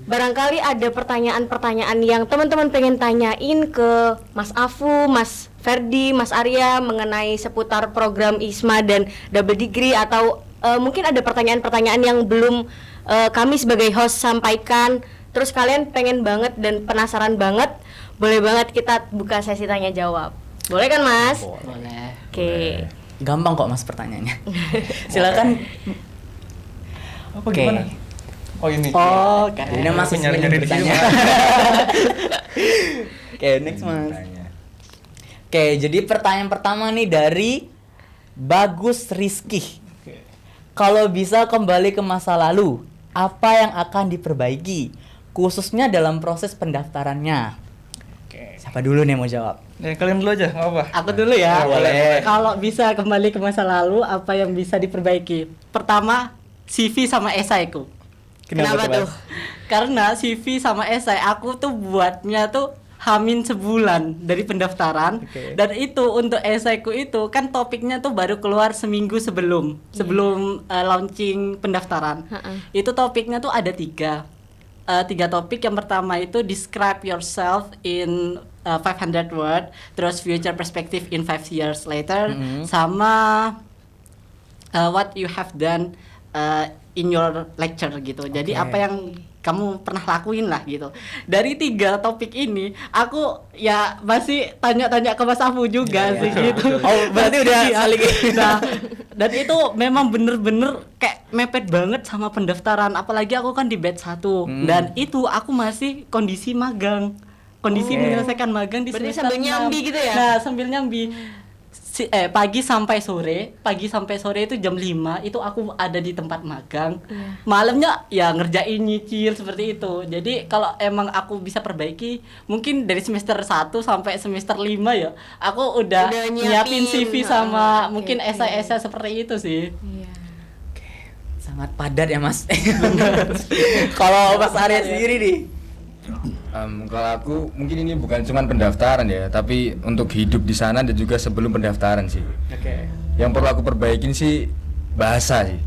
barangkali ada pertanyaan-pertanyaan yang teman-teman pengen tanyain ke Mas Afu, Mas Ferdi, Mas Arya mengenai seputar program ISMA dan double degree, atau mungkin ada pertanyaan-pertanyaan yang belum kami sebagai host sampaikan. Terus kalian pengen banget dan penasaran banget, boleh banget kita buka sesi tanya jawab. Boleh kan, Mas? Boleh. Oke. Gampang kok Mas pertanyaannya. Silakan. Apa Oke. gimana? Oh ini. Oh, kan. Jadi Mas Aku nyari-nyari di sini, bertanya. Mas. Oke, next Mas. Oke, jadi pertanyaan pertama nih dari Bagus Rizky. Kalau bisa kembali ke masa lalu, apa yang akan diperbaiki? Khususnya dalam proses pendaftarannya. Oke. Siapa dulu nih mau jawab? Kalian dulu aja, nggak apa-apa. Aku dulu ya. Boleh. Kalau bisa kembali ke masa lalu, apa yang bisa diperbaiki? Pertama, CV sama esaiku. Kenapa tuh, Mas? Karena CV sama esai aku tuh buatnya tuh hamin sebulan dari pendaftaran. Oke. Dan itu untuk esaiku itu kan topiknya tuh baru keluar seminggu sebelum launching pendaftaran. Itu topiknya tuh ada tiga topik. Yang pertama itu describe yourself in 500 word, terus future perspective in 5 years later, sama what you have done in your lecture gitu. Jadi Oke. apa yang kamu pernah lakuin lah gitu. Dari 3 topik ini aku ya masih tanya-tanya ke Mas Afu juga sih gitu. Oh, berarti udah Iya. saling. Nah, dan itu memang bener-bener kayak mepet banget sama pendaftaran. Apalagi aku kan di batch 1 dan itu aku masih kondisi magang. Kondisi menyelesaikan magang di Berarti semester sambil nyambi 6. gitu ya? Nah, sambil nyambi. Pagi sampai sore itu jam 5 itu aku ada di tempat magang. Malamnya ya ngerjain nyicil seperti itu. Jadi kalau emang aku bisa perbaiki, mungkin dari semester 1 sampai semester 5 ya, aku udah Udah nyiapin nyiapin. CV sama Oke, mungkin oke. esai-esai seperti itu sih. Iya. Sangat padat ya Mas. Kalau Mas Arya sendiri nih. Kalau aku mungkin ini bukan cuma pendaftaran ya, tapi untuk hidup di sana dan juga sebelum pendaftaran sih. Oke. Yang perlu aku perbaikin sih bahasa sih.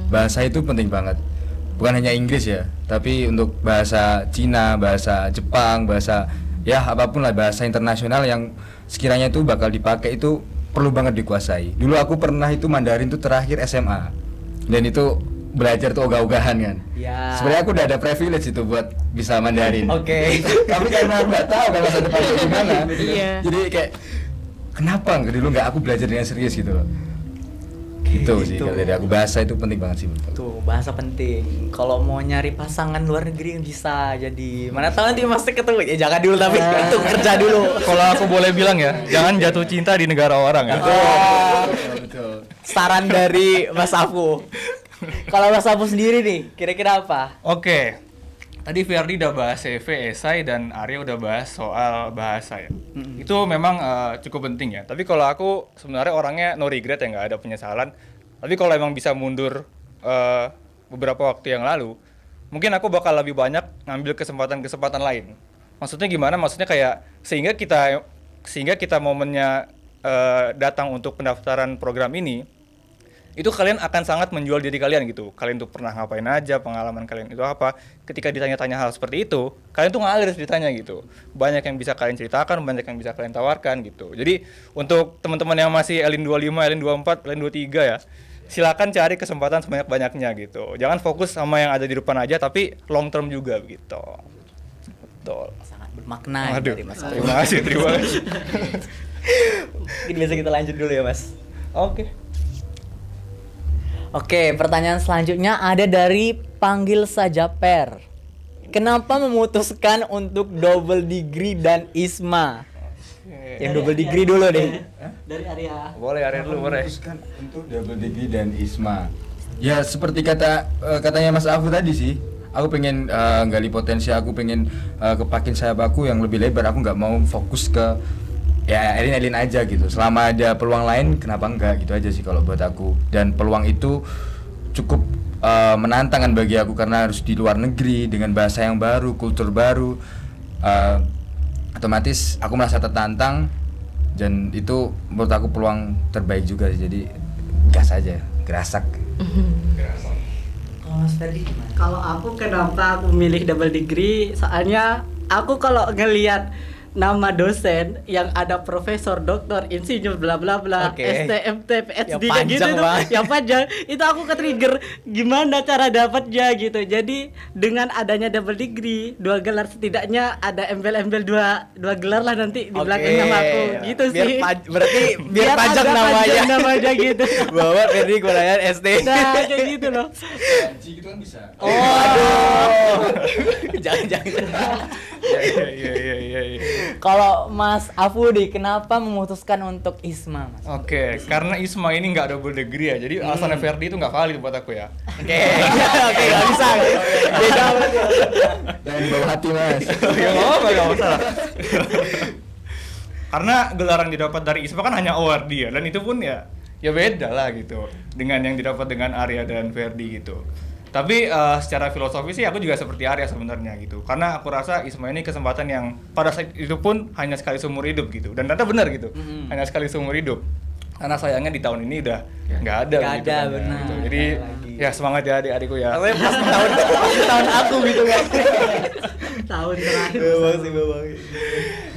Bahasa itu penting banget. Bukan hanya Inggris ya, tapi untuk bahasa Cina, bahasa Jepang, bahasa ya apapun lah bahasa internasional yang sekiranya itu bakal dipakai itu perlu banget dikuasai. Dulu aku pernah itu Mandarin tuh terakhir SMA. Dan itu belajar tuh ogah-ogahan kan. Ya. Sebenarnya aku udah ada privilege itu buat bisa Mandarin. Oke. Tapi karena aku nggak tahu kan masa depannya gimana. Iya. Jadi kayak kenapa dulu nggak aku belajar dengan serius gitu loh. Itu sih kalau dari aku, bahasa itu penting banget sih menurut aku. Tuh, bahasa penting. Kalau mau nyari pasangan luar negeri bisa jadi. Mana tahu nanti Mas ketemu. Ya jangan dulu tapi itu kerja dulu. Kalau aku boleh bilang ya, jangan jatuh cinta di negara orang ya. Betul. Saran dari Mas Afu. Kalau Mas Afu sendiri nih, kira-kira apa? Oke. Tadi Ferdi udah bahas CV, esai, dan Arya udah bahas soal bahasa ya. Itu memang cukup penting ya. Tapi kalau aku sebenarnya orangnya no regret ya, nggak ada penyesalan. Tapi kalau emang bisa mundur beberapa waktu yang lalu, mungkin aku bakal lebih banyak ngambil kesempatan-kesempatan lain. Maksudnya gimana? Maksudnya kayak sehingga kita momennya datang untuk pendaftaran program ini, itu kalian akan sangat menjual diri kalian gitu. Kalian tuh pernah ngapain aja, pengalaman kalian itu apa. Ketika ditanya-tanya hal seperti itu, kalian tuh ngalir ceritanya gitu. Banyak yang bisa kalian ceritakan, banyak yang bisa kalian tawarkan gitu. Jadi untuk teman-teman yang masih Elin 25, Elin 24, Elin 23 ya, silakan cari kesempatan sebanyak-banyaknya gitu. Jangan fokus sama yang ada di depan aja, tapi long term juga gitu. Betul. Sangat bermakna ya Aduh, dari Mas Afu. terima kasih. Mungkin bisa kita lanjut dulu ya, Mas. Oke, pertanyaan selanjutnya ada dari Panggil Saja Per. Kenapa memutuskan untuk double degree dan ISMA? Yang double degree dulu deh. Dari Arya. Boleh, Arya dulu, boleh. Memutuskan untuk double degree dan ISMA. Ya seperti katanya Mas Afu tadi sih. Aku pengen gali potensi, aku pengen kepakin sayap aku yang lebih lebar. Aku nggak mau fokus ke ya Elin aja gitu. Selama ada peluang lain kenapa enggak, gitu aja sih kalau buat aku. Dan peluang itu cukup menantang kan bagi aku karena harus di luar negeri dengan bahasa yang baru, kultur baru. Otomatis aku merasa tertantang dan itu menurut aku peluang terbaik juga sih. Jadi gas aja, gerasak. Kalau Mas Ferdi gimana? Kalau aku kenapa aku milih double degree? Soalnya aku kalau ngelihat nama dosen yang ada profesor, doktor, insinyur, bla bla bla, Oke. STMT, PhD Yang kayak gitu panjang tuh, banget. yang panjang, itu aku ke-trigger gimana cara dapatnya gitu. Jadi dengan adanya double degree, 2 gelar setidaknya ada embel-embel dua gelar lah nanti di belakang nama aku gitu biar sih. Berarti biar panjang ada namanya. panjang namanya gitu. Bahwa Ferdi Kunayan SD. Nah, kayak gitu loh. Gitu kan bisa. Oh, aduh. Jangan. Iya. Kalau Mas Afudi, kenapa memutuskan untuk ISMA, Mas? Oke, karena ISMA ini nggak double degree ya, jadi alasannya Ferdi itu nggak valid buat aku ya. Oke, nggak bisa. Beda berarti. Jangan bawa hati Mas. Ya nggak masalah. Karena gelaran didapat dari ISMA kan hanya award dia, dan itu pun ya beda lah gitu dengan yang didapat dengan Arya dan Ferdi gitu. Tapi secara filosofi sih aku juga seperti Arya sebenarnya gitu. Karena aku rasa ISMA ini kesempatan yang pada saat itu pun hanya sekali seumur hidup gitu. Dan ternyata benar gitu. Hanya sekali seumur hidup. Karena sayangnya di tahun ini udah nggak ada Nggak gitu ada, kan, benar. gitu. Jadi Nggak ada lagi. ya semangat ya adik-adikku ya. tahun aku gitu kan. Tahun terakhir.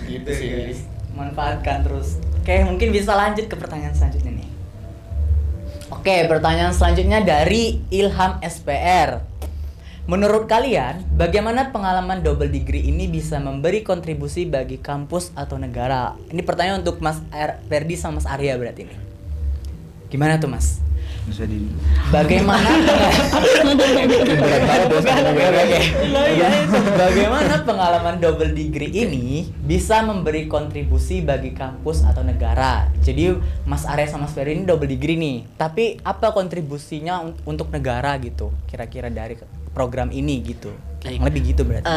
Gitu sih. Manfaatkan terus. Oke, mungkin bisa lanjut ke pertanyaan selanjutnya nih. Oke, pertanyaan selanjutnya dari Ilham SPR. Menurut kalian, bagaimana pengalaman double degree ini bisa memberi kontribusi bagi kampus atau negara? Ini pertanyaan untuk Mas Ferdi sama Mas Arya berarti nih. Gimana tuh, Mas? Bisa di Bagaimana Bagaimana pengalaman double degree ini bisa memberi kontribusi bagi kampus atau negara? Jadi Mas Arya sama Mas Ferry ini double degree nih, tapi apa kontribusinya untuk negara gitu? Kira-kira dari program ini gitu. Yang lebih gitu berarti.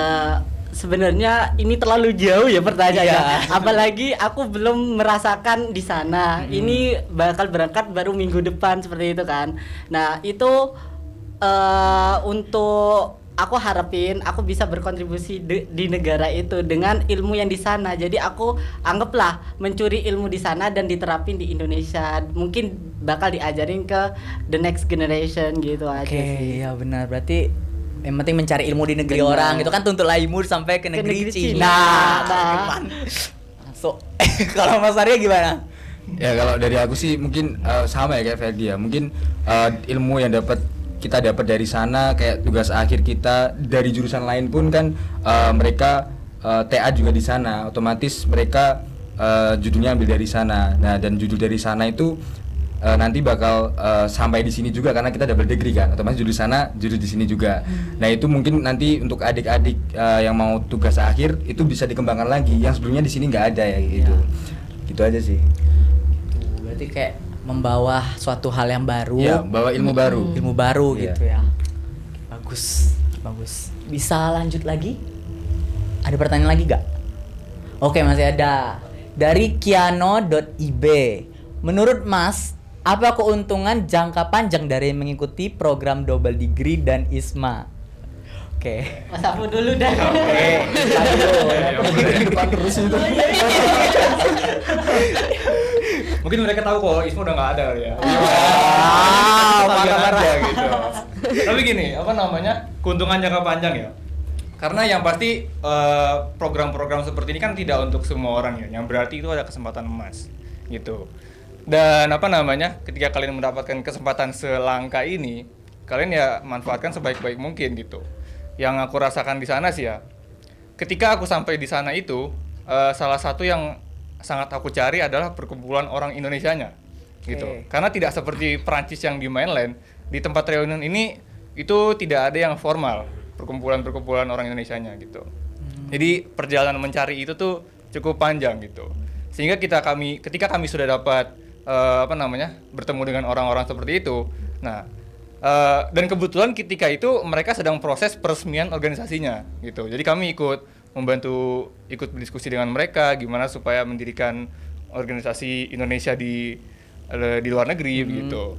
Sebenarnya ini terlalu jauh ya pertanyaannya. Iya. Apalagi aku belum merasakan di sana. Ini bakal berangkat baru minggu depan seperti itu kan. Nah, itu untuk aku harapin aku bisa berkontribusi di negara itu dengan ilmu yang di sana. Jadi aku anggaplah mencuri ilmu di sana dan diterapin di Indonesia. Mungkin bakal diajarin ke the next generation gitu aja Oke, sih. ya benar. Berarti yang penting mencari ilmu di negeri Benar. orang gitu kan, tuntutlah ilmu sampai ke negeri negeri Cina. Cina. Nah. So, kalau Mas Arya gimana? Ya kalau dari aku sih mungkin sama ya kayak Ferdi ya. Mungkin ilmu yang kita dapat dari sana, kayak tugas akhir kita dari jurusan lain pun kan mereka TA juga di sana. Otomatis mereka judulnya ambil dari sana. Nah, dan judul dari sana itu nanti bakal sampai di sini juga karena kita double degree kan, otomatis judul sana judul di sini juga. Nah itu mungkin nanti untuk adik-adik yang mau tugas akhir itu bisa dikembangkan lagi yang sebelumnya di sini nggak ada ya gitu. Gitu aja sih. Berarti kayak membawa suatu hal yang baru. Ya, bawa ilmu baru. Ilmu baru Iya. gitu ya. Bagus. Bisa lanjut lagi? Ada pertanyaan lagi gak? Oke, masih ada. Dari kiano.ib. Menurut Mas, apa keuntungan jangka panjang dari mengikuti program double degree dan ISMA? Oke. Mas Afu dulu dah. Mungkin mereka tahu kok ISMA udah nggak ada kali ya. Parah. Aja gitu. Tapi gini, apa namanya? Keuntungan jangka panjang ya. Karena yang pasti program-program seperti ini kan tidak untuk semua orang ya. Yang berarti itu ada kesempatan emas gitu. Dan apa namanya? Ketika kalian mendapatkan kesempatan selangka ini, kalian ya manfaatkan sebaik-baik mungkin gitu. Yang aku rasakan di sana sih ya. Ketika aku sampai di sana itu, salah satu yang sangat aku cari adalah perkumpulan orang Indonesianya gitu. Karena tidak seperti Perancis yang di mainland, di tempat reunion ini itu tidak ada yang formal, perkumpulan orang Indonesianya gitu. Jadi perjalanan mencari itu tuh cukup panjang gitu. Sehingga ketika kami sudah dapat bertemu dengan orang-orang seperti itu. Nah, dan kebetulan ketika itu mereka sedang proses peresmian organisasinya gitu. Jadi kami ikut berdiskusi dengan mereka gimana supaya mendirikan organisasi Indonesia di luar negeri begitu.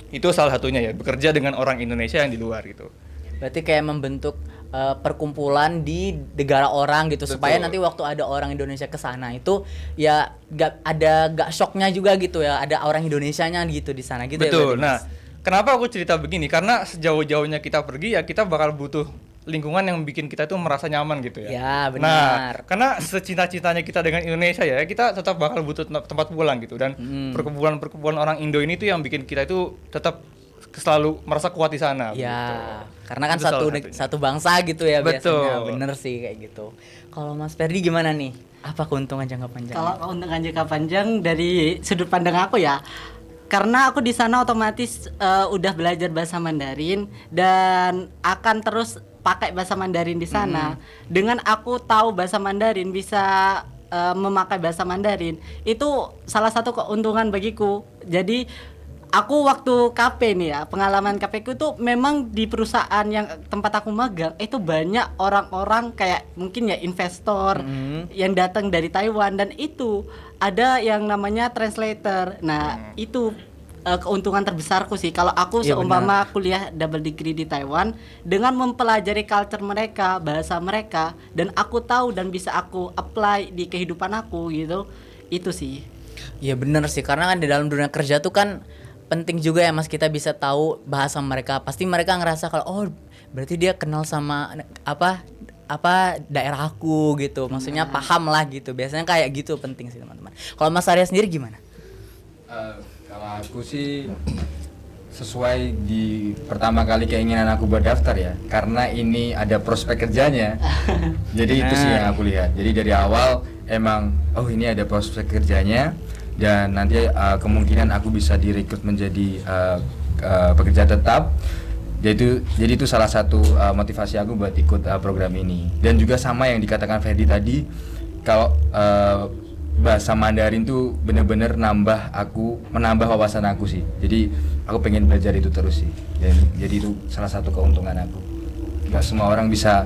Itu salah satunya ya, bekerja dengan orang Indonesia yang di luar gitu. Berarti kayak membentuk perkumpulan di negara orang gitu. Betul. Supaya nanti waktu ada orang Indonesia ke sana itu ya gak shocknya juga gitu ya, ada orang Indonesianya gitu di sana gitu. Betul. Ya, Nah, kenapa aku cerita begini? Karena sejauh-jauhnya kita pergi ya kita bakal butuh lingkungan yang bikin kita tuh merasa nyaman gitu ya. Ya, benar. Nah, karena secinta-cintanya kita dengan Indonesia ya, kita tetap bakal butuh tempat pulang gitu. Dan perkumpulan orang Indo ini tuh yang bikin kita itu tetap selalu merasa kuat di sana. Ya, gitu. karena kan Itu salah satunya. satu bangsa gitu ya Betul. biasanya. Bener sih kayak gitu. Kalau Mas Ferdi gimana nih? Apa keuntungan jangka panjang? Kalau keuntungan jangka panjang dari sudut pandang aku ya, karena aku di sana otomatis udah belajar bahasa Mandarin dan akan terus pakai bahasa Mandarin di sana. Dengan aku tahu bahasa Mandarin, bisa memakai bahasa Mandarin, itu salah satu keuntungan bagiku. Jadi aku waktu KP nih ya, pengalaman KP ku tuh memang di perusahaan yang tempat aku magang itu banyak orang-orang kayak mungkin ya investor yang datang dari Taiwan, dan itu ada yang namanya translator. Nah, itu keuntungan terbesarku sih kalau aku Iya, seumpama kuliah double degree di Taiwan dengan mempelajari culture mereka, bahasa mereka, dan aku tahu dan bisa aku apply di kehidupan aku gitu. Itu sih. Iya bener sih, karena kan di dalam dunia kerja tuh kan penting juga ya Mas, kita bisa tahu bahasa mereka. Pasti mereka ngerasa kalau oh berarti dia kenal sama apa daerah aku gitu. Maksudnya paham lah gitu. Biasanya kayak gitu, penting sih teman-teman. Kalau Mas Arya sendiri gimana? Kalau aku sih sesuai di pertama kali keinginan aku buat daftar ya, karena ini ada prospek kerjanya. Jadi itu sih yang aku lihat. Jadi dari awal emang ini ada prospek kerjanya dan nanti kemungkinan aku bisa direkrut menjadi pekerja tetap. Jadi itu salah satu motivasi aku buat ikut program ini. Dan juga sama yang dikatakan Ferdi tadi, kalau bahasa Mandarin tuh bener-bener menambah wawasan aku sih. Jadi aku pengen belajar itu terus sih. Dan jadi itu salah satu keuntungan aku. Gak semua orang bisa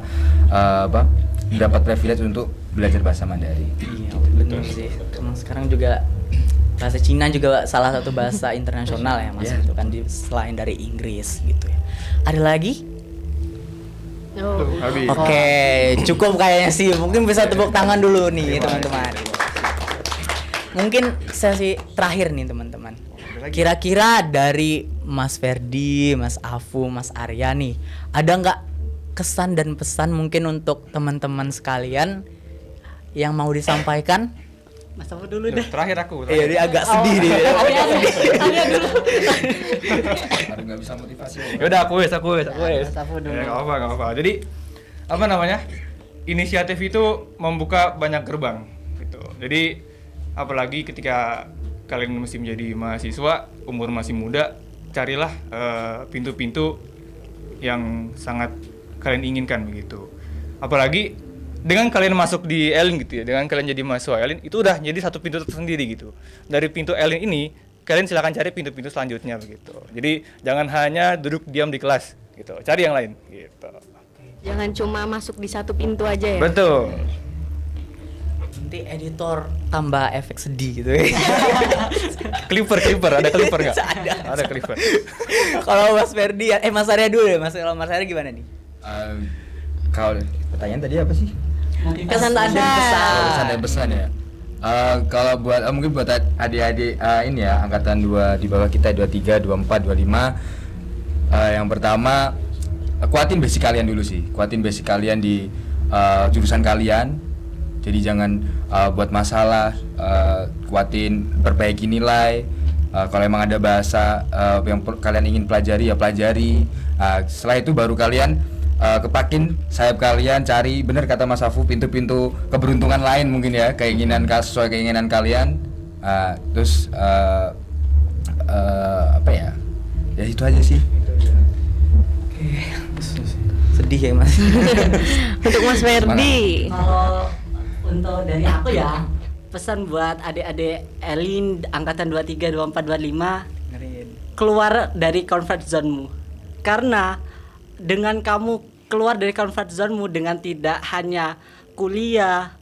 dapat privilege untuk belajar bahasa Mandarin. Iya betul sih. Sekarang juga bahasa Cina juga salah satu bahasa internasional ya Mas, itu kan selain dari Inggris gitu ya. Ada lagi? Habis. Oke, cukup kayaknya sih. Mungkin bisa tepuk tangan dulu nih teman-teman. Mungkin sesi terakhir nih teman-teman. Kira-kira dari Mas Ferdi, Mas Afu, Mas Arya nih, ada nggak kesan dan pesan mungkin untuk teman-teman sekalian yang mau disampaikan? Mas Afu dulu deh. Terakhir aku. Iya, dia agak sedih dia. Arya dulu. Baru nggak bisa motivasi. Ya udah aku wes. Mas Afu dulu. Ya, nggak apa. Jadi inisiatif itu membuka banyak gerbang gitu. Jadi apalagi ketika kalian mesti menjadi mahasiswa, umur masih muda, carilah pintu-pintu yang sangat kalian inginkan begitu. Apalagi dengan kalian masuk di Elin gitu ya, dengan kalian jadi mahasiswa Elin, itu udah jadi satu pintu tersendiri gitu. Dari pintu Elin ini, kalian silakan cari pintu-pintu selanjutnya begitu. Jadi jangan hanya duduk diam di kelas gitu, cari yang lain gitu. Jangan cuma masuk di satu pintu aja ya. Betul. Nanti editor tambah efek sedih gitu ya. Clipper, ada clipper nggak? Ada clipper. Kalau Mas Ferdi, Mas Arya dulu ya, kalau Mas Arya gimana nih? Kalau pertanyaan tadi apa sih? Kesan dan Pesan dan pesan ya. Kalau buat mungkin buat adik-adik ini ya angkatan 2 di bawah kita 23, 24, 25. Yang pertama kuatin basic kalian dulu sih. Kuatin basic kalian di jurusan kalian. Jadi jangan buat masalah, kuatin perbaiki nilai. Kalau emang ada bahasa yang kalian ingin pelajari ya pelajari. Setelah itu baru kalian kepakin sayap kalian, cari bener kata Mas Afu pintu-pintu keberuntungan lain mungkin ya, sesuai keinginan kalian. Terus apa ya itu aja sih. Sedih ya Mas. Untuk Mas Ferdi. Kalau untuk dari aku ya, pesan buat adik-adik Elin angkatan 23, 24, 25, keluar dari comfort zone-mu. Karena dengan kamu keluar dari comfort zone-mu dengan tidak hanya kuliah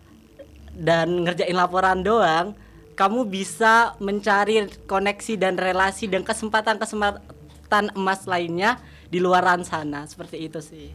dan ngerjain laporan doang, kamu bisa mencari koneksi dan relasi dan kesempatan emas lainnya di luaran sana. Seperti itu sih.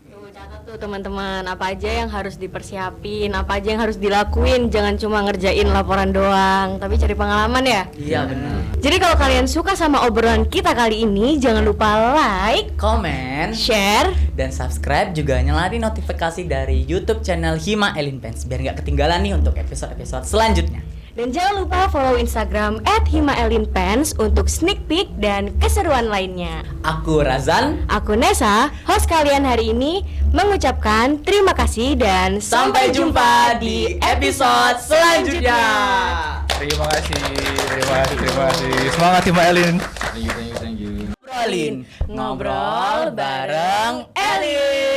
Tuh, catat tuh teman-teman, apa aja yang harus dipersiapin, apa aja yang harus dilakuin. Jangan cuma ngerjain laporan doang, tapi cari pengalaman ya. Iya benar. Jadi kalau kalian suka sama obrolan kita kali ini, jangan lupa like, Komen, share, dan subscribe, juga nyalain notifikasi dari YouTube channel Hima Elin Pens biar nggak ketinggalan nih untuk episode-episode selanjutnya. dan jangan lupa follow Instagram @himaelinpens untuk sneak peek dan keseruan lainnya. Aku Razan. Aku Nesa, host kalian hari ini, mengucapkan terima kasih dan Sampai jumpa di episode selanjutnya. Terima kasih. Semangat Hima Elin. Thank you. Ngobrol bareng Elin.